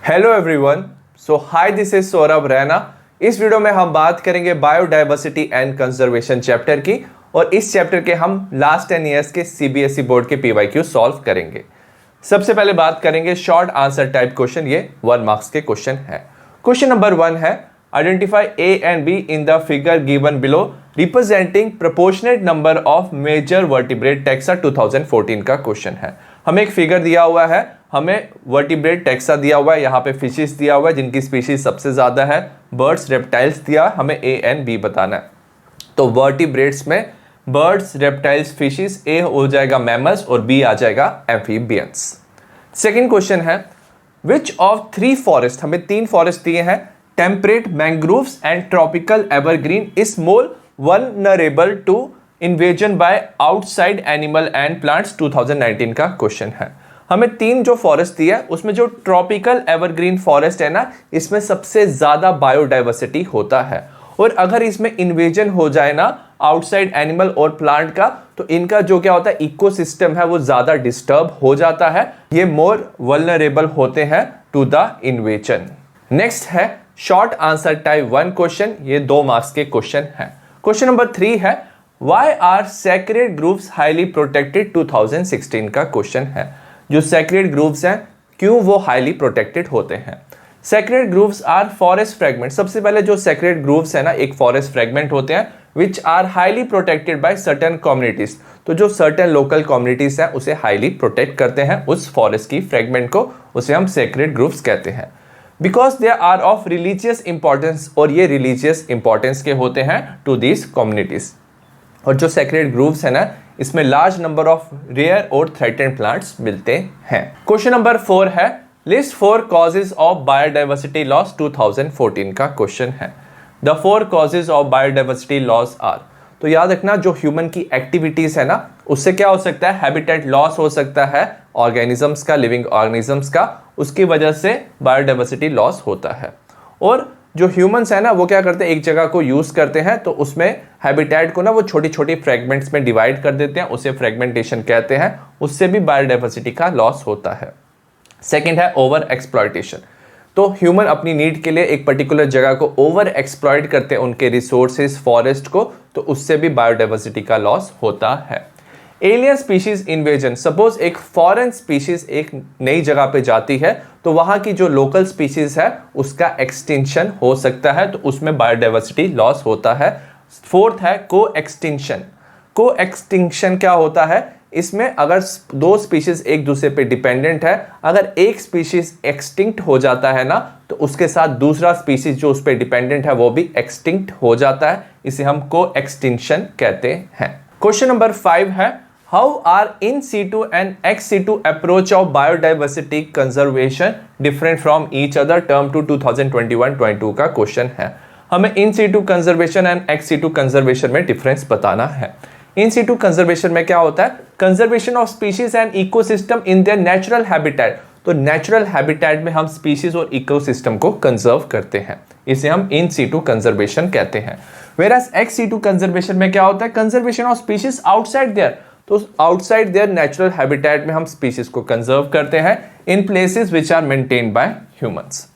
Hello everyone, hi this is Saurabh Raina. इस video में हम बात करेंगे बायोडाइवर्सिटी एंड कंजर्वेशन चैप्टर की और इस चैप्टर के हम लास्ट 10 ईयर्स के सीबीएसई बोर्ड के पीवाईक्यू सॉल्व करेंगे। सबसे पहले बात करेंगे शॉर्ट आंसर टाइप क्वेश्चन। ये 1 मार्क्स के क्वेश्चन है। क्वेश्चन नंबर 1 है identify A and B in the figure given below representing proportionate number of major vertebrate taxa 2014 का क्वेश्चन है। हमें एक फिगर दिया हुआ है, हमें वर्टिब्रेट टैक्सा दिया हुआ है, यहाँ पे फिशेस दिया हुआ है जिनकी स्पीशीज सबसे ज्यादा है, बर्ड्स रेप्टाइल्स दिया, हमें ए एंड बी बताना है। तो वर्टिब्रेट्स में बर्ड्स रेप्टाइल्स फिशेस, ए हो जाएगा मैमल्स और बी आ जाएगा एम्फीबियंस। सेकेंड क्वेश्चन है विच ऑफ 3 फॉरेस्ट, हमें 3 फॉरेस्ट दिए हैं, temperate, mangroves and tropical evergreen is more vulnerable to invasion by outside animal and plants 2019 का क्वेश्चन है। हमें 3 जो फॉरेस्ट दिया है उसमें जो ट्रॉपिकल एवरग्रीन फॉरेस्ट है ना, इसमें सबसे ज्यादा बायोडाइवर्सिटी होता है और अगर इसमें इन्वेजन हो जाए ना आउटसाइड एनिमल और प्लांट का, तो इनका जो क्या होता है इकोसिस्टम है वो ज्यादा डिस्टर्ब हो जाता है, ये मोर वल्नरेबल होते हैं टू द इन्वेजन। नेक्स्ट है शॉर्ट आंसर टाइप 1 क्वेश्चन, ये 2 मार्क्स के क्वेश्चन है। क्वेश्चन नंबर 3 है why are sacred groves highly protected 2016 का क्वेश्चन है। जो सैक्रेड ग्रुप्स हैं क्यों वो हाईली प्रोटेक्टेड होते हैं। Sacred groves are forest fragment. सबसे पहले जो सैक्रेड ग्रुप्स है ना एक फॉरेस्ट फ्रेगमेंट होते हैं which are highly protected by certain communities. तो जो सर्टेन लोकल कम्युनिटीज है उसे हाईली प्रोटेक्ट करते हैं उस फॉरेस्ट की फ्रेगमेंट को, उसे हम सैक्रेड ग्रुप्स कहते हैं। Because they are of religious importance, और ये रिलीजियस इंपॉर्टेंस के होते हैं टू दीज कम्युनिटीज। और जो सैक्रेड ग्रुप्स है ना इसमें लार्ज नंबर ऑफ रेयर और थ्रेटेंड प्लांट्स मिलते हैं। क्वेश्चन नंबर 4 है list 4 causes of biodiversity loss 2014 का क्वेश्चन है। The 4 causes of biodiversity loss are, तो याद रखना जो ह्यूमन की एक्टिविटीज है ना उससे क्या हो सकता है, हैबिटेट लॉस हो सकता है ऑर्गेनिजम्स का, लिविंग ऑर्गेनिजम्स का, उसकी वजह से बायोडाइवर्सिटी लॉस होता है। और जो ह्यूमंस है ना वो क्या करते हैं एक जगह को यूज करते हैं तो उसमें हैबिटेट को ना वो छोटी छोटी फ्रेगमेंट्स में डिवाइड कर देते हैं, उसे फ्रेगमेंटेशन कहते हैं, उससे भी बायोडाइवर्सिटी का लॉस होता है। सेकंड है ओवर एक्सप्लॉयटेशन। तो ह्यूमन अपनी नीड के लिए एक पर्टिकुलर जगह को ओवर एक्सप्लॉयट करते हैं उनके रिसोर्सेज फॉरेस्ट को, तो उससे भी बायोडाइवर्सिटी का लॉस होता है। एलियन स्पीशीज इन्वेजन, सपोज एक फॉरेन स्पीशीज एक नई जगह पे जाती है तो वहां की जो लोकल स्पीशीज है उसका एक्सटिंक्शन हो सकता है, तो उसमें बायोडाइवर्सिटी लॉस होता है। फोर्थ है को एक्सटिंक्शन। को एक्सटिंक्शन क्या होता है, इसमें अगर 2 स्पीशीज एक दूसरे पे डिपेंडेंट है, अगर एक स्पीशीज एक्सटिंक्ट हो जाता है ना तो उसके साथ दूसरा स्पीशीज जो उस पर डिपेंडेंट है वो भी एक्सटिंक्ट हो जाता है, इसे हम को एक्सटिंक्शन कहते हैं। क्वेश्चन नंबर 5 है how are in situ and ex situ approach of biodiversity conservation different from each other term two 2021-22 का क्वेश्चन है। हमें in situ conservation and ex situ conservation में डिफरेंस बताना है। इन सीटू कंजर्वेशन में क्या होता है, conservation of species and ecosystem in their natural habitat. तो नेचुरल हैबिटेट में हम स्पीशीज और इकोसिस्टम को कंजर्व करते हैं, इसे हम इन सीटू कंजर्वेशन कहते हैं। वेयरएज एक्स सीटू कंजर्वेशन में क्या होता है, conservation of species outside there. तो आउटसाइड देयर नेचुरल हैबिटेट में हम स्पीशीज को कंजर्व करते हैं in places which are maintained by humans.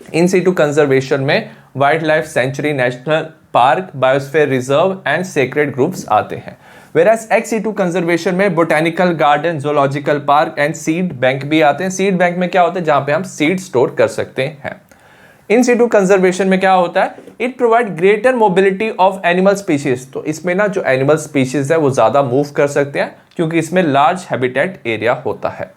In situ conservation में wildlife sanctuary, national park, biosphere reserve and sacred groups आते हैं। Whereas ex situ conservation में botanical garden, zoological park and seed bank भी आते हैं। Seed bank में क्या होता है, जहां पे हम सीड स्टोर कर सकते हैं। इन सीटू कंजर्वेशन में क्या होता है, it provide greater mobility of animal species. तो इसमें ना जो एनिमल स्पीशीज है वो ज्यादा मूव कर सकते हैं क्योंकि इसमें लार्ज हैबिटेट एरिया होता है।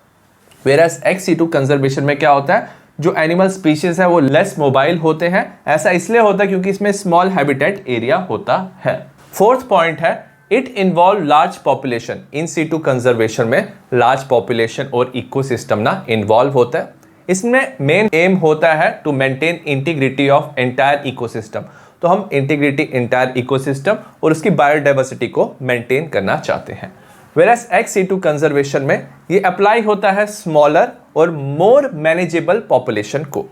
वेयरएज एक्स सीटू कंजर्वेशन में क्या होता है, जो एनिमल स्पीशीज है वो लेस मोबाइल होते हैं। ऐसा इसलिए होता है क्योंकि इसमें स्मॉल हैबिटेट एरिया होता है। फोर्थ पॉइंट है it involve large population. In situ conservation में लार्ज पॉपुलेशन और इकोसिस्टम ना इन्वॉल्व होता है। इसमें मेन एम होता है to maintain integrity of entire ecosystem. तो हम इंटीग्रिटी एंटायर इकोसिस्टम और उसकी बायोडाइवर्सिटी को मेंटेन करना चाहते हैं। वेयरएज एक्स सीटू कंजर्वेशन में ये अप्लाई होता है स्मॉलर और मोर मैनेजेबल पॉपुलेशन को,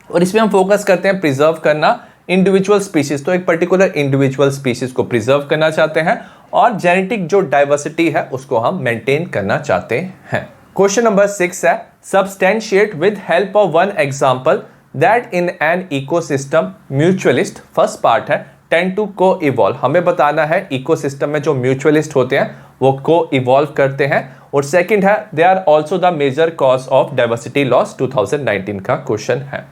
और इसमें हम फोकस करते हैं प्रिजर्व करना इंडिविजुअल स्पीशीज। तो एक पर्टिकुलर इंडिविजुअल स्पीशीज को प्रिजर्व करना चाहते हैं और जेनेटिक जो डाइवर्सिटी है उसको हम मेंटेन करना चाहते हैं। क्वेश्चन नंबर 6 है substantiate with help of one example that in an ecosystem mutualist, first part है टेंड टू को इवॉल्व, हमें बताना है इकोसिस्टम में जो म्यूचुअलिस्ट होते हैं वो को इवॉल्व करते हैं। और सेकंड है they are also the major cause of diversity loss, 2019 का क्वेश्चन है।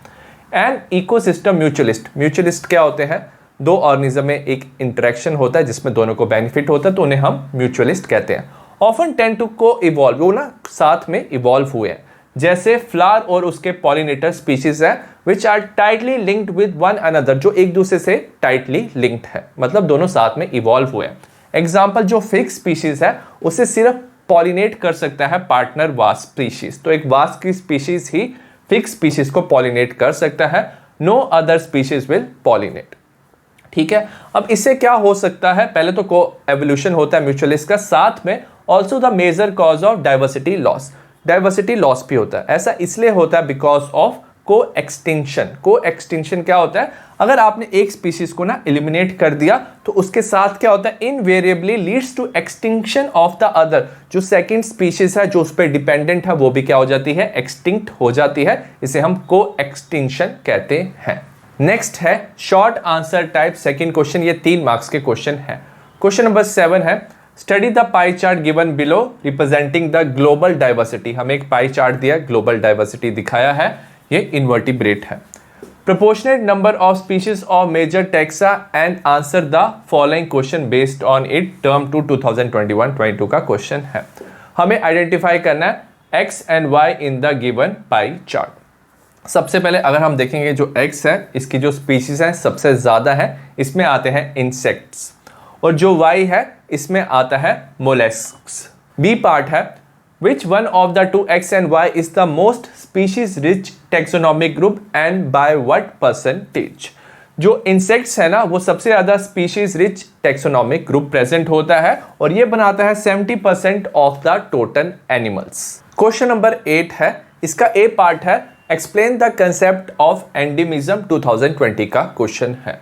एंड इकोसिस्टम म्यूचुअलिस्ट, म्यूचुअलिस्ट क्या होते हैं, दो ऑर्गेनिज्म में एक इंटरेक्शन होता है जिसमें दोनों को बेनिफिट होता है तो उन्हें हम म्यूचुअलिस्ट कहते हैं। ऑफन टेंड टू को इवॉल्व, वो ना साथ में इवॉल्व हुए हैं, जैसे फ्लावर और उसके पॉलिनेटर स्पीशीज है which are tightly linked with one another, जो एक दूसरे से टाइटली लिंक्ड है, मतलब दोनों साथ में इवॉल्व हुए हैं। एग्जाम्पल जो फिक्स स्पीशीज है उसे सिर्फ पॉलिनेट कर सकता है पार्टनर वास्प स्पीशीज, तो एक वास्प की स्पीशीज ही फिक्स स्पीशीज को पॉलिनेट कर सकता है, no other species will pollinate. ठीक है, अब इससे क्या हो सकता है, पहले तो को एवोल्यूशन होता है म्यूचुअलिस्ट का, साथ में also the major cause of diversity loss, diversity loss भी होता है। ऐसा इसलिए होता है because of co extinction. Co extinction क्या होता है, अगर आपने एक स्पीशीज को ना एलिमिनेट कर दिया तो उसके साथ क्या होता है, invariably leads to extinction of the other, जो सेकंड स्पीशीज है जो उस पर डिपेंडेंट है वो भी क्या हो जाती है, एक्सटिंक्ट हो जाती है, इसे हम को एक्सटिंक्शन कहते हैं। नेक्स्ट है short answer type second question, ये 3 मार्क्स के क्वेश्चन है। क्वेश्चन नंबर 7 है study the pie chart given below representing the global diversity, हमें एक पाई चार्ट दिया, ग्लोबल डाइवर्सिटी दिखाया है, ये इनवर्टिब्रेट है। Proportionate number of species of major taxa and answer the following question based on it, term 2 2021-22 का question है। हमें आइडेंटिफाई करना है X and Y in the given pie chart. सबसे पहले अगर हम देखेंगे जो एक्स है इसकी जो स्पीशीज है सबसे ज्यादा है, इसमें आते हैं इंसेक्ट्स, और जो वाई है इसमें आता है मोलस्क्स। बी पार्ट है Which one of the two X and Y is the most species rich taxonomic group and by what percentage? जो इंसेक्ट्स है ना वो सबसे ज्यादा species rich taxonomic group present होता है और ये बनाता है 70% of the total animals. Question number 8 है, इसका ए पार्ट है explain the concept of endemism, 2020 का क्वेश्चन है।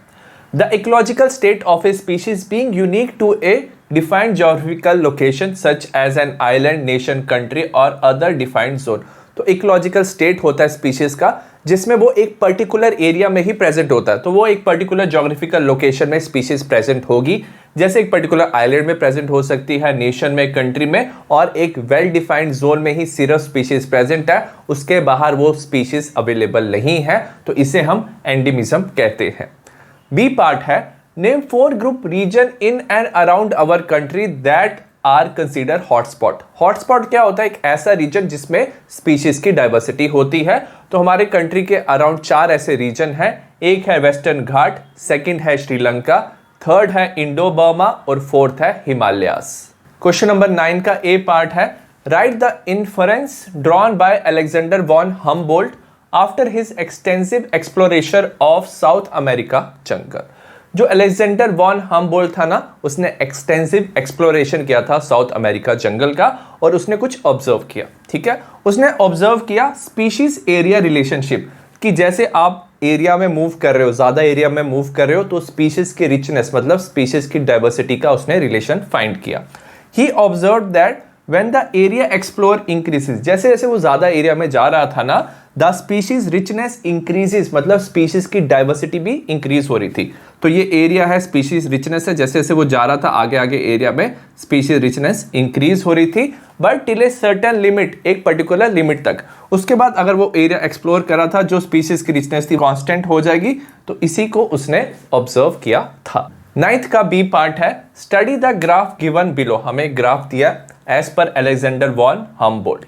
The ecological state of a species being unique to a defined geographical location such as an island, nation, country और other defined zone। तो ecological state होता है species का जिसमें वो एक पर्टिकुलर एरिया में ही प्रेजेंट होता है, तो वो एक पर्टिकुलर जोग्राफिकल लोकेशन में स्पीशीज प्रेजेंट होगी, जैसे एक पर्टिकुलर आइलैंड में प्रेजेंट हो सकती है, नेशन में, कंट्री में, और एक वेल डिफाइंड जोन में ही सिर्फ स्पीशीज प्रेजेंट है, उसके बाहर वो स्पीशीज अवेलेबल नहीं है, तो इसे हम एंडेमिज्म कहते हैं। बी पार्ट है Name 4 group region in and around our country that are considered hotspot। Hotspot क्या होता है, एक ऐसा रीजन जिसमें स्पीशीज की डाइवर्सिटी होती है, तो हमारे कंट्री के अराउंड 4 ऐसे रीजन हैं, एक है वेस्टर्न घाट, सेकंड है श्रीलंका, थर्ड है इंडो बर्मा और फोर्थ है हिमालयास। क्वेश्चन नंबर 9 का ए पार्ट है write the inference drawn by Alexander von Humboldt after his extensive exploration of South America jungle. जो अलेक्जेंडर वॉन हम्बोल्ट था ना उसने एक्सटेंसिव एक्सप्लोरेशन किया था साउथ अमेरिका जंगल का और उसने कुछ ऑब्जर्व किया। ठीक है, उसने ऑब्जर्व किया स्पीशीज एरिया रिलेशनशिप, कि जैसे आप एरिया में मूव कर रहे हो, ज्यादा एरिया में मूव कर रहे हो तो स्पीशीज की रिचनेस मतलब स्पीशीज की डाइवर्सिटी का उसने रिलेशन फाइंड किया। He observe that when the area explore increases, जैसे जैसे वो ज्यादा एरिया में जा रहा था ना द स्पीशीज रिचनेस इंक्रीजेस, मतलब स्पीशीज की डाइवर्सिटी भी इंक्रीज हो रही थी। तो ये एरिया है स्पीशीज रिचनेस है, जैसे जैसे वो जा रहा था आगे आगे एरिया में स्पीशीज रिचनेस इंक्रीज हो रही थी, but till a certain limit, एक पर्टिकुलर लिमिट तक। उसके बाद अगर वो एरिया एक्सप्लोर करा था जो स्पीशीज की रिचनेस थी कांस्टेंट हो जाएगी, तो इसी को उसने ऑब्जर्व किया था। 9th का बी पार्ट है study the graph given below, हमें ग्राफ दिया एज पर Alexander von Humboldt.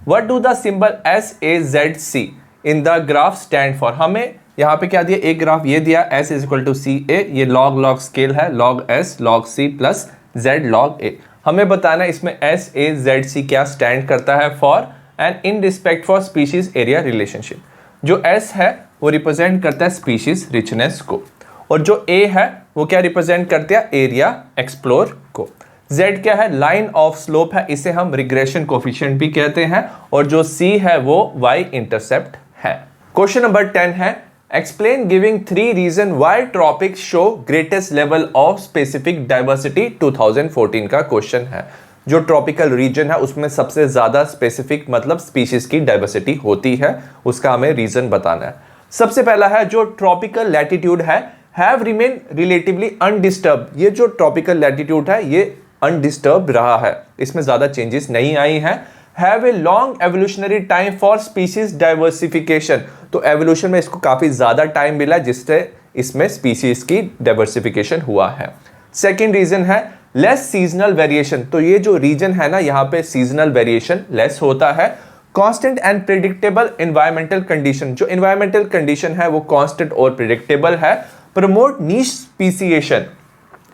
What do the symbol SAZC in the graph stand for, हमें यहाँ पे क्या दिया, एक ग्राफ ये दिया S = CA, ये लॉग लॉग स्केल है, log S log C plus Z log A। हमें बताना है इसमें SAZC क्या स्टैंड करता है for and in respect for species area relationship. जो S है वो रिप्रेजेंट करता है स्पीशीज रिचनेस को, और जो A है वो क्या रिप्रेजेंट करते हैं, एरिया एक्सप्लोर को। Z क्या है, लाइन ऑफ स्लोप है, इसे हम रिग्रेशन कोफिशिएंट भी कहते हैं, और जो C है वो Y इंटरसेप्ट है। क्वेश्चन नंबर 10 है explain giving 3 reason why tropics show greatest level of specific diversity, 2014 का क्वेश्चन है। जो ट्रॉपिकल रीजन है उसमें सबसे ज़्यादा स्पेसिफिक मतलब स्पीशीज की डाइवर्सिटी होती है, उसका हमें रीजन बताना है। सबसे पहला है जो ट्रॉपिकल लैटिट्यूड है हैव रिमेन रिलेटिवली अनडिस्टर्ब। ये जो ट्रॉपिकल लैटिट्यूड है ये अनडिस्टर्ब रहा है, इसमें ज़्यादा चेंजेस नहीं आई हैं। Have a long evolutionary time for species diversification, तो एवोल्यूशन में इसको काफ़ी ज़्यादा टाइम मिला जिससे इसमें स्पीशीज की डाइवर्सिफिकेशन हुआ है। सेकेंड रीजन है लेस सीजनल वेरिएशन, तो ये जो रीजन है ना यहाँ पे सीजनल वेरिएशन लेस होता है। Constant and predictable environmental condition, जो एनवायरमेंटल कंडीशन है वो कांस्टेंट और प्रिडिक्टेबल है। प्रमोट नीश स्पीसिएशन,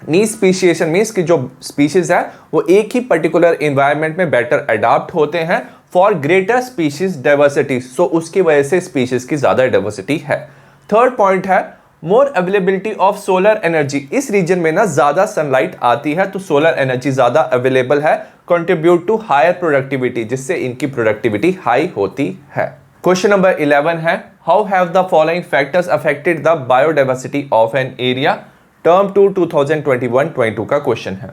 नीश स्पीसिएशन मीन्स कि जो स्पीशीज है वो एक ही पर्टिकुलर एनवायरमेंट में बेटर अडॉप्ट होते हैं फॉर ग्रेटर स्पीशीज डाइवर्सिटी, सो उसकी वजह से स्पीशीज की ज्यादा डाइवर्सिटी है। थर्ड पॉइंट है मोर अवेलेबिलिटी ऑफ सोलर एनर्जी, इस रीजन में ना ज्यादा सनलाइट आती है तो सोलर एनर्जी ज्यादा अवेलेबल है, कंट्रीब्यूट टू हायर प्रोडक्टिविटी, जिससे इनकी प्रोडक्टिविटी हाई होती है। क्वेश्चन नंबर 11 है how have the following factors affected the biodiversity of an area, term 2 2021-22 का क्वेश्चन है।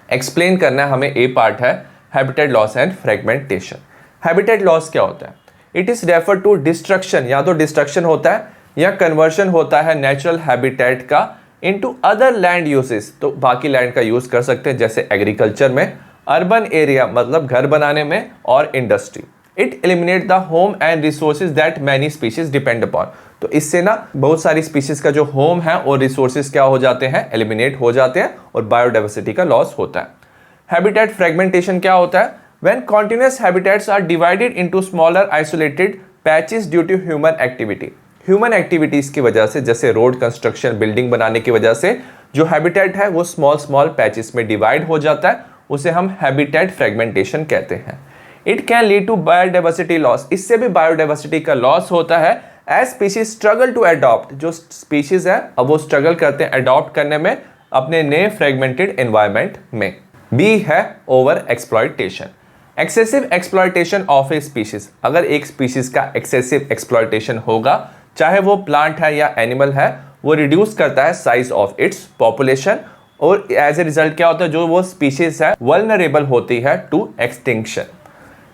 एक्सप्लेन करना है हमें, ए पार्ट है habitat loss and fragmentation. Habitat loss क्या होता है? It is refer to destruction, या तो डिस्ट्रक्शन होता है या कन्वर्शन होता है नेचुरल हैबिटेट का इनटू अदर लैंड यूजेस, तो बाकी लैंड का यूज कर सकते हैं जैसे एग्रीकल्चर में, अर्बन एरिया मतलब घर बनाने में, और industry. It eliminate the home and resources that many species depend upon, तो इससे ना बहुत सारी स्पीशीज का जो होम है और रिसोर्सेज क्या हो जाते हैं, एलिमिनेट हो जाते हैं और बायोडाइवर्सिटी का लॉस होता है। हैबिटेट फ्रेगमेंटेशन क्या होता है? When continuous habitats are divided into smaller isolated patches due to human activity, human activities की वजह से जैसे रोड कंस्ट्रक्शन, बिल्डिंग बनाने की वजह से जो हैबिटेट है वो स्मॉल स्मॉल पैचेस में डिवाइड हो जाता है, उसे हम हैबिटेट फ्रेगमेंटेशन कहते हैं। It can lead to biodiversity loss, इससे भी बायोडाइवर्सिटी का लॉस होता है। As species struggle to adopt, जो स्पीशीज है अब वो स्ट्रगल करते हैं अडॉप्ट करने में अपने नए फ्रेगमेंटेड एनवायरमेंट में। बी है over exploitation, excessive exploitation of a species, अगर एक स्पीशीज का एक्सेसिव एक्सप्लॉयटेशन होगा चाहे वो प्लांट है या एनिमल है, वो रिड्यूस करता है साइज ऑफ इट्स पॉपुलेशन और एज ए रिजल्ट क्या होता है, जो वो स्पीशीज है वल्नरेबल होती है to extinction.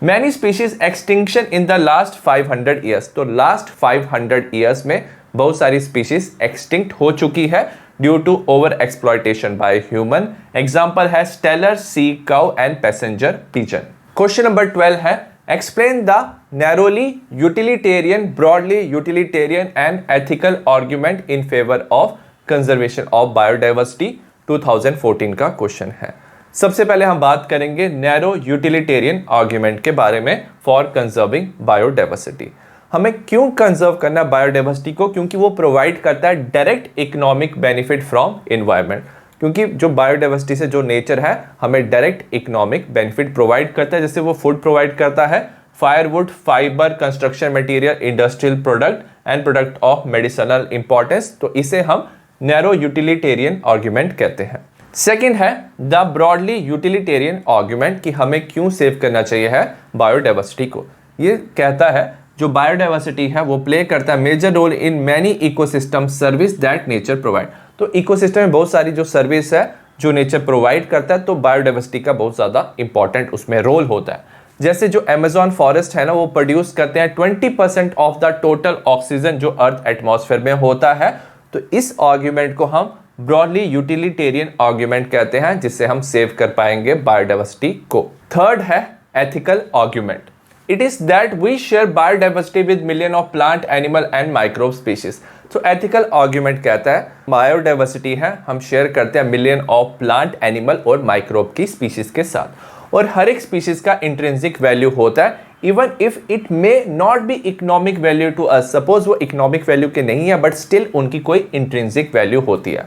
Many species extinction in the last 500 years, तो लास्ट 500 ईयर्स में बहुत सारी स्पीशीज एक्सटिंक्ट हो चुकी है due to over exploitation by human. Example है Steller sea cow and passenger pigeon. Question number 12 है explain the narrowly utilitarian, broadly utilitarian and ethical argument in favour of conservation of biodiversity, 2014 का question है। सबसे पहले हम बात करेंगे narrow utilitarian argument के बारे में फॉर कंजर्विंग बायोडाइवर्सिटी। हमें क्यों कंजर्व करना है बायोडाइवर्सिटी को? क्योंकि वो प्रोवाइड करता है direct economic benefit from environment, क्योंकि जो बायोडाइवर्सिटी से जो नेचर है हमें डायरेक्ट इकोनॉमिक बेनिफिट प्रोवाइड करता है, जैसे वो फूड प्रोवाइड करता है, firewood, fibre, construction material, industrial product and product of medicinal importance, तो इसे हम नैरो यूटिलिटेरियन आर्ग्यूमेंट कहते हैं। सेकेंड है द ब्रॉडली यूटिलिटेरियन आर्ग्यूमेंट, कि हमें क्यों सेव करना चाहिए है बायोडाइवर्सिटी को। ये कहता है जो बायोडाइवर्सिटी है वो प्ले करता है major role in many ecosystem service that nature provide, तो इकोसिस्टम में बहुत सारी जो सर्विस है जो नेचर प्रोवाइड करता है, तो बायोडाइवर्सिटी का बहुत ज़्यादा इंपॉर्टेंट उसमें रोल होता है। जैसे जो अमेजॉन फॉरेस्ट है ना वो प्रोड्यूस करते हैं 20% ऑफ द टोटल ऑक्सीजन जो अर्थ एटमॉस्फेयर में होता है, तो इस आर्ग्यूमेंट को हम ब्रॉडली यूटिलिटेरियन आर्ग्यूमेंट कहते हैं, जिससे हम सेव कर पाएंगे बायोडाइवर्सिटी को। थर्ड है ethical argument, it is that we share biodiversity with million of plant, animal and microbe species. तो एथिकल आर्ग्यूमेंट कहता है बायोडाइवर्सिटी है हम शेयर करते हैं मिलियन ऑफ प्लांट, एनिमल और माइक्रोब की स्पीशीज के साथ, और हर एक स्पीशीज का इंट्रिंसिक वैल्यू होता है even if it may not be economic value to us, suppose वो इकोनॉमिक वैल्यू के नहीं है बट स्टिल उनकी कोई इंट्रिंसिक वैल्यू होती है।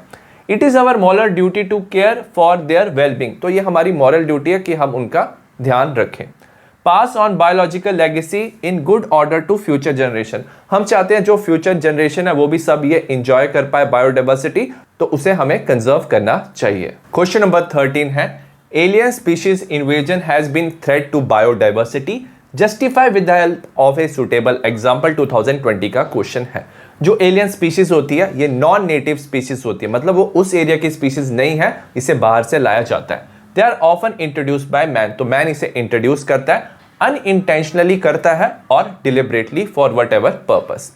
It is our moral duty to care for their wellbeing, तो ये हमारी मॉरल ड्यूटी है कि हम उनका ध्यान रखें। Pass on biological legacy in good order to future generation, हम चाहते हैं जो फ्यूचर जनरेशन है वो भी सब ये इंजॉय कर पाए बायोडाइवर्सिटी, तो उसे हमें कंजर्व करना चाहिए। क्वेश्चन नंबर 13 है alien species invasion has been threat to biodiversity, justify with the help of a suitable example, 2020 का क्वेश्चन है। जो एलियन स्पीशीज होती है ये नॉन नेटिव स्पीशीज होती है, मतलब वो उस एरिया की स्पीशीज नहीं है, इसे बाहर से लाया जाता है। They are often introduced by man, तो मैन इसे इंट्रोड्यूस करता है, अनइंटेंशनली करता है और deliberately for whatever purpose.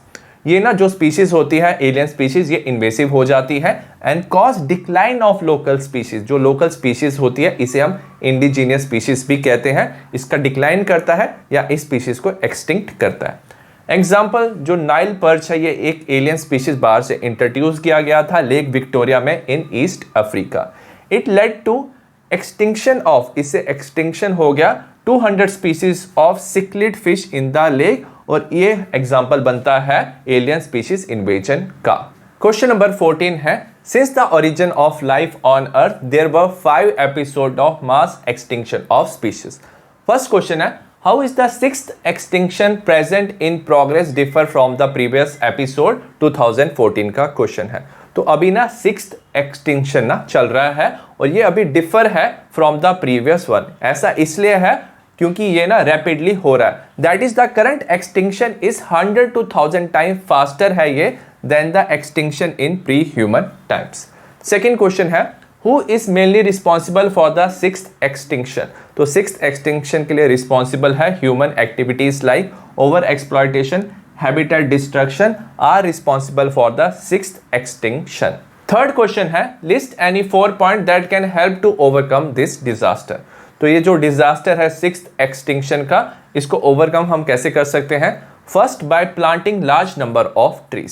ये ना जो स्पीशीज होती है एलियन स्पीशीज, ये इन्वेसिव हो जाती है and cause decline of local species. जो लोकल स्पीशीज होती है इसे हम इंडिजीनियस स्पीशीज भी कहते हैं, इसका डिक्लाइन करता है या इस स्पीशीज को एक्सटिंक्ट करता है। एग्जाम्पल, जो नाइल पर्च है, ये एक एलियन स्पीशीज बाहर से इंट्रोड्यूस किया गया था लेक विक्टोरिया में in East Africa. It led to extinction of, इससे एक्सटिंक्शन हो गया 200 species of cichlid fish in the lake, और ये एग्जाम्पल बनता है एलियन स्पीशीज इन्वेजन का। क्वेश्चन नंबर 14 है, since the origin of life on earth there were 5 episode of mass extinction of species. First question है, how is the 6th extinction present in progress differ from the previous episode 2014 का question है। तो अभी ना 6th extinction ना चल रहा है और ये अभी डिफर है फ्रॉम द प्रीवियस वन। ऐसा इसलिए है क्योंकि ये ना रैपिडली हो रहा है। That is the current extinction is 100 to 1000 time faster है ये than the extinction in pre human times. Second question है, who is mainly responsible for the 6th extinction. तो 6th एक्सटिंक्शन के लिए रिस्पॉन्सिबल है human activities like over exploitation, habitat destruction are responsible for the 6th extinction. Third question है, list any 4 point that can help to overcome this disaster. तो ये जो disaster है 6th extinction का, इसको ओवरकम हम कैसे कर सकते हैं? First, bye planting large number of trees.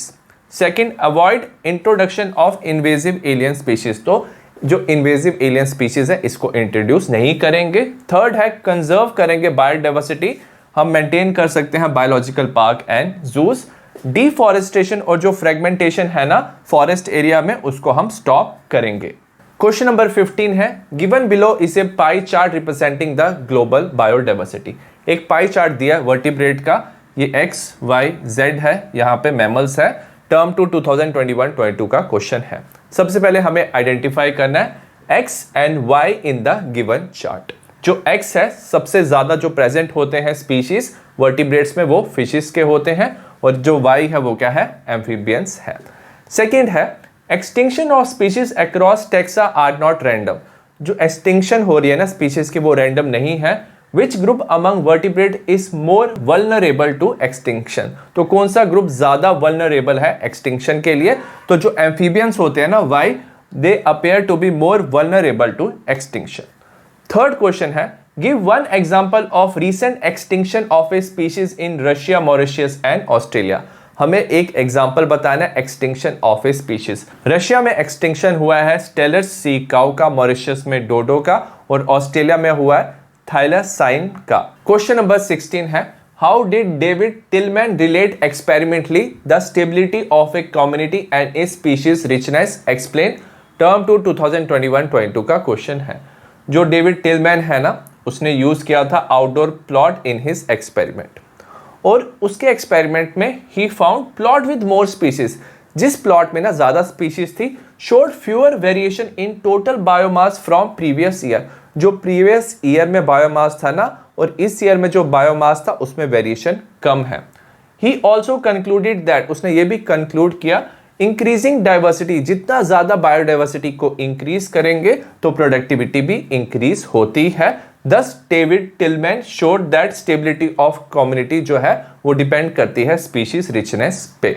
Second, avoid introduction of invasive alien species. तो जो इन्वेजिव एलियन स्पीशीज है इसको इंट्रोड्यूस नहीं करेंगे। थर्ड है, कंजर्व करेंगे बायोडाइवर्सिटी, हम मेंटेन कर सकते हैं biological park and juice. Deforestation और जो फ्रेगमेंटेशन है ना फॉरेस्ट एरिया में, उसको हम स्टॉप करेंगे। क्वेश्चन नंबर 15 है, given below is a pie chart representing the global biodiversity. एक पाई चार्ट दिया है वर्टिब्रेट का, ये एक्स वाई जेड है, यहाँ पे मैमल्स है। टर्म टू 2021-22 का क्वेश्चन है। सबसे पहले हमें आइडेंटिफाई करना है X and Y in the given chart. जो एक्स है सबसे ज्यादा जो प्रेजेंट होते हैं स्पीशीज वर्टिब्रेट्स में वो फिशेस के होते हैं, और जो वाई है वो क्या है? एम्फीबियंस है। सेकेंड है, extinction of species across taxa are not random. जो एक्सटिंक्शन हो रही है ना स्पीशीज की वो रैंडम नहीं है। Which group among vertebrate is more vulnerable to extinction. तो कौन सा ग्रुप ज्यादा वल्नरेबल है एक्सटिंक्शन के लिए? तो जो एम्फीबियंस होते हैं ना why, they appear to be more vulnerable to extinction. Third question है, give one example of recent extinction of a species in Russia, Mauritius and Australia. हमें एक एग्जांपल बताना है extinction of a species. Russia में extinction हुआ है Steller sea cow का, Mauritius में डोडो का, और ऑस्ट्रेलिया में हुआ है थाइलासाइन का। क्वेश्चन नंबर 16 है, how did David Tilman relate experimentally the stability of a community and a species richness, explain. Term two 2021-22 का क्वेश्चन है। जो डेविड टिलमैन है ना, उसने यूज किया था outdoor plot in his experiment, और उसके एक्सपेरिमेंट में he found plot with more species. जिस प्लॉट में ना ज्यादा स्पीशीज थी, showed fewer variation in total biomass from previous year. जो प्रीवियस ईयर में बायोमास था ना, और इस ईयर में जो बायोमास था उसमें वेरिएशन कम है। ही ऑल्सो कंक्लूडेड दैट, उसने ये भी कंक्लूड किया, इंक्रीजिंग डाइवर्सिटी, जितना ज्यादा बायोडाइवर्सिटी को इंक्रीज करेंगे तो प्रोडक्टिविटी भी इंक्रीज होती है। Thus, David Tilman showed that stability of community जो है वो डिपेंड करती है स्पीशीज रिचनेस पे।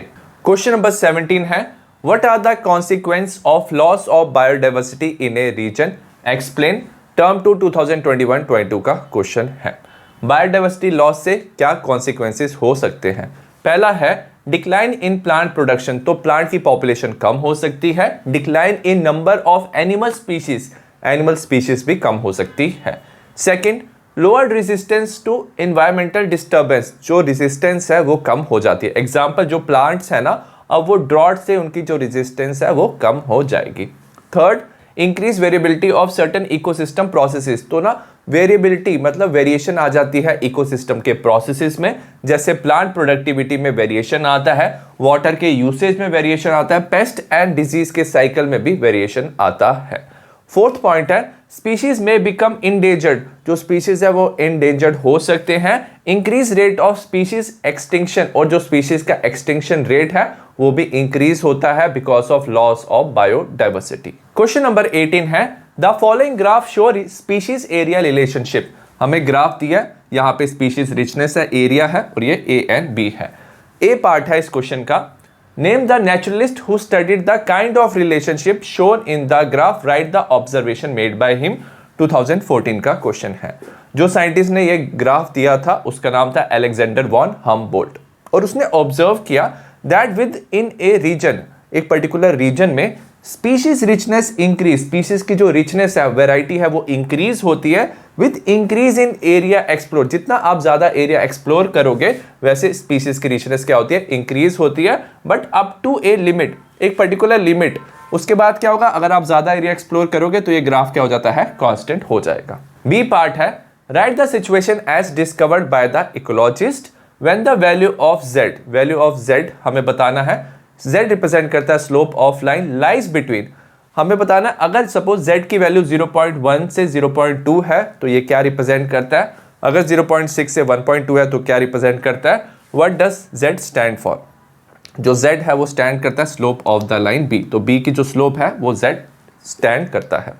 क्वेश्चन नंबर 17 है, What are the consequences of loss of biodiversity in a region? Explain. Term two 2021-22 का क्वेश्चन है। बायोडाइवर्सिटी लॉस से क्या कॉन्सिक्वेंसेस हो सकते हैं? पहला है डिक्लाइन इन प्लांट प्रोडक्शन, तो प्लांट की पॉपुलेशन कम हो सकती है। Decline in number of animal species, animal species भी कम हो सकती है। Second, lower resistance to environmental disturbance, जो रेजिस्टेंस है वो कम हो जाती है। एग्जाम्पल, जो प्लांट्स है ना, अब वो ड्रॉट से उनकी जो रेजिस्टेंस है वो कम हो जाएगी। Third, increase variability of certain ecosystem processes, तो ना वेरिएबिलिटी मतलब वेरिएशन आ जाती है इकोसिस्टम के प्रोसेसेस में। जैसे प्लांट प्रोडक्टिविटी में वेरिएशन आता है, वाटर के यूसेज में वेरिएशन आता है, पेस्ट एंड डिजीज के साइकिल में भी वेरिएशन आता है। फोर्थ पॉइंट है, स्पीशीज में बिकम इंडेंजर्ड, जो स्पीशीज है वो इंडेंजर्ड हो सकते हैं। Increase rate of species extinction, और जो स्पीशीज का एक्सटिंक्शन रेट है वो भी इंक्रीज होता है because of loss of biodiversity. Question number 18 है, the following graph show species area relationship. हमें ग्राफ दिया है, यहाँ पे स्पीशीज रिचनेस है, एरिया है और ये ए एंड बी है। ए पार्ट है इस क्वेश्चन का। Name the naturalist who studied the kind of relationship shown in the graph, right the observation made by him. 2014 का क्वेश्चन है। जो साइंटिस्ट ने ये ग्राफ दिया था उसका नाम था अलेक्जेंडर वॉन हम्बोल्ट, और उसने ऑब्जर्व किया that within a region, एक पर्टिकुलर रीजन में स्पीशीज रिचनेस इंक्रीज, स्पीशीज की जो रिचनेस है, वेराइटी है, वो इंक्रीज होती है with increase in area explore. जितना आप ज्यादा एरिया एक्सप्लोर करोगे वैसे स्पीशीज की रिचनेस क्या होती है, इंक्रीज होती है, but up to a limit, एक पर्टिकुलर लिमिट। उसके बाद क्या होगा, अगर आप ज्यादा एरिया एक्सप्लोर करोगे तो ये ग्राफ क्या हो जाता है, कांस्टेंट हो जाएगा। बी पार्ट है, write the situation as discovered by the ecologist when the value of Z, value of Z हमें बताना है, z रिप्रेजेंट करता है slope of line lies between. हमें बताना है अगर सपोज z की वैल्यू 0.1 से 0.2 है तो ये क्या रिप्रेजेंट करता है, अगर 0.6 से 1.2 है तो क्या रिप्रेजेंट करता है, what does z stand for. जो z है वो स्टैंड करता है slope of the line b, तो b की जो स्लोप है वो z स्टैंड करता है।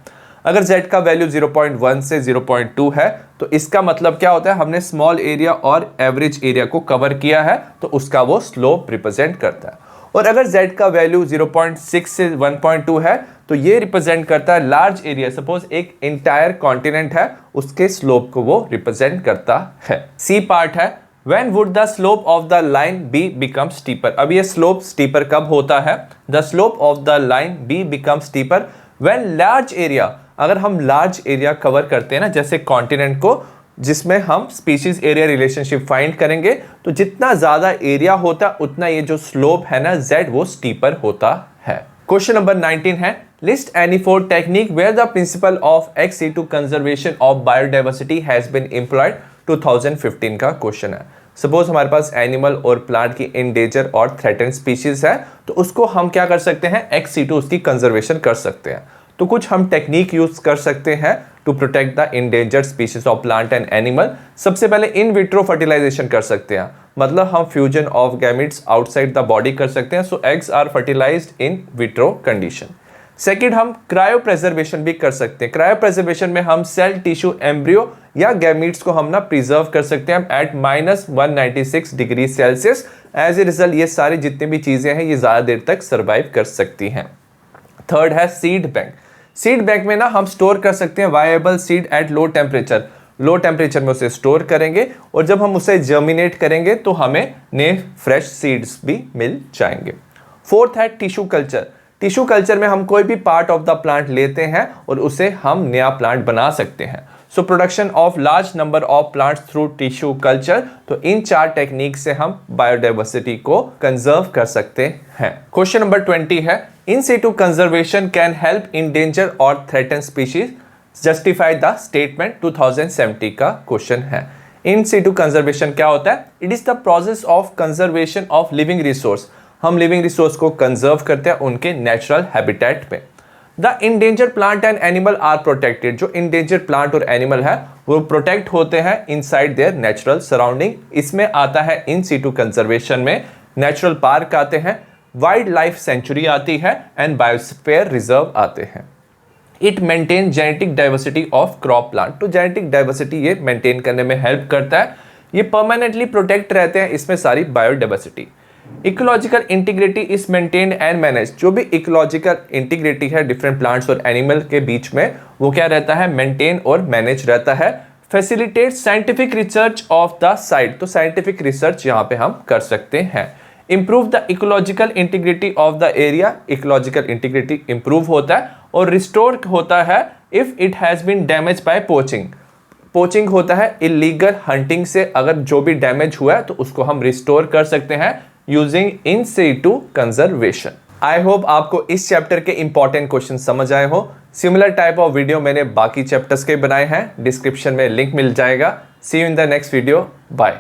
अगर z का वैल्यू 0.1 से 0.2 है तो इसका मतलब क्या होता है, हमने स्मॉल एरिया और एवरेज एरिया को कवर किया है तो उसका वो स्लोप रिप्रेजेंट करता है। और अगर z का वैल्यू 0.6 से 1.2 है तो ये रिप्रेजेंट करता है लार्ज एरिया, सपोज एक इंटायर कॉन्टिनेंट है उसके स्लोप को वो रिप्रेजेंट करता है। सी पार्ट है, when would the slope of the line be become steeper. अब ये स्लोप स्टीपर कब होता है, the slope of the line be become steeper when large area, अगर हम लार्ज एरिया कवर करते हैं ना, जैसे कॉन्टिनेंट को, जिसमें हम स्पीशीज एरिया रिलेशनशिप फाइंड करेंगे, तो जितना ज्यादा एरिया होता उतना ये जो स्लोप है ना z, वो स्टीपर होता है। क्वेश्चन नंबर 19 है, list any four technique where the principle of ex situ conservation of biodiversity has been employed. 2015 का क्वेश्चन है। सपोज हमारे पास एनिमल और प्लांट की इंडेंजर और थ्रेटेंड स्पीशीज है, तो उसको हम क्या कर सकते हैं, ex situ उसकी कंजर्वेशन कर सकते हैं। तो कुछ हम टेक्निक यूज कर सकते हैं to protect the endangered species of plant and animal. सबसे पहले इन विट्रो फर्टिलाइजेशन कर सकते हैं, मतलब हम fusion of gametes outside the body कर सकते हैं, so eggs are fertilised in vitro condition. Second, हम क्रायो प्रेजर्वेशन भी कर सकते हैं। क्रायो प्रेजर्वेशन में हम सेल, टिश्यू, एम्ब्रियो या गैमेट्स को हम ना प्रिजर्व कर सकते हैं at -196 degree Celsius. As a result ये सारी जितनी भी चीजें हैं ये ज्यादा देर तक सर्वाइव कर सकती हैं। थर्ड है सीड बैंक। सीड बैंक में ना हम स्टोर कर सकते हैं viable seed at low temperature. Low temperature में उसे स्टोर करेंगे और जब हम उसे जर्मिनेट करेंगे तो हमें नए फ्रेश सीड्स भी मिल जाएंगे। फोर्थ है टिश्यू कल्चर। टिश्यू कल्चर में हम कोई भी पार्ट ऑफ द प्लांट लेते हैं और उसे हम नया प्लांट बना सकते हैं। So production of large number of plants through tissue culture. तो इन चार टेक्निक से हम बायोडाइवर्सिटी को कंजर्व कर सकते हैं। क्वेश्चन नंबर 20 है, in situ conservation can help endanger और threaten species, justify the statement. 2070 का क्वेश्चन है। इन सिटू कंजर्वेशन क्या होता है, it is the process of conservation of living resource. हम लिविंग रिसोर्स को कंजर्व करते हैं उनके नेचुरल हैबिटेट में। The endanger plant and animal are protected. जो इंडेंजर प्लांट और एनिमल है वो प्रोटेक्ट होते हैं इनसाइड देयर नेचुरल सराउंडिंग। इसमें आता है इन सिटू कंजर्वेशन में नेचुरल पार्क आते हैं, वाइल्ड लाइफ सेंचुरी आती है एंड बायोस्फीयर रिजर्व आते हैं। It maintain genetic diversity of crop plant. तो जेनेटिक डाइवर्सिटी ये मेंटेन करने में हेल्प करता है। ये परमानेंटली प्रोटेक्ट रहते हैं इसमें सारी biodiversity. Ecological integrity is maintained and manage. जो भी इकोलॉजिकल इंटीग्रिटी है डिफरेंट प्लांट्स और एनिमल के बीच में वो क्या रहता है, मेंटेन और मैनेज रहता है। Facilitate scientific research of the site. तो साइंटिफिक रिसर्च यहाँ पे हम कर सकते हैं। Improve the ecological integrity of the area. Ecological integrity improve होता है और रिस्टोर होता है if it has been damage by poaching. Poaching होता है इलीगल हंटिंग से, अगर जो भी डैमेज हुआ है तो उसको हम रिस्टोर कर सकते हैं using in situ conservation. I hope आपको इस चैप्टर के इंपॉर्टेंट क्वेश्चन समझ आए हो। सिमिलर टाइप ऑफ वीडियो मैंने बाकी चैप्टर्स के बनाए हैं, डिस्क्रिप्शन में लिंक मिल जाएगा। See you in the next video, bye.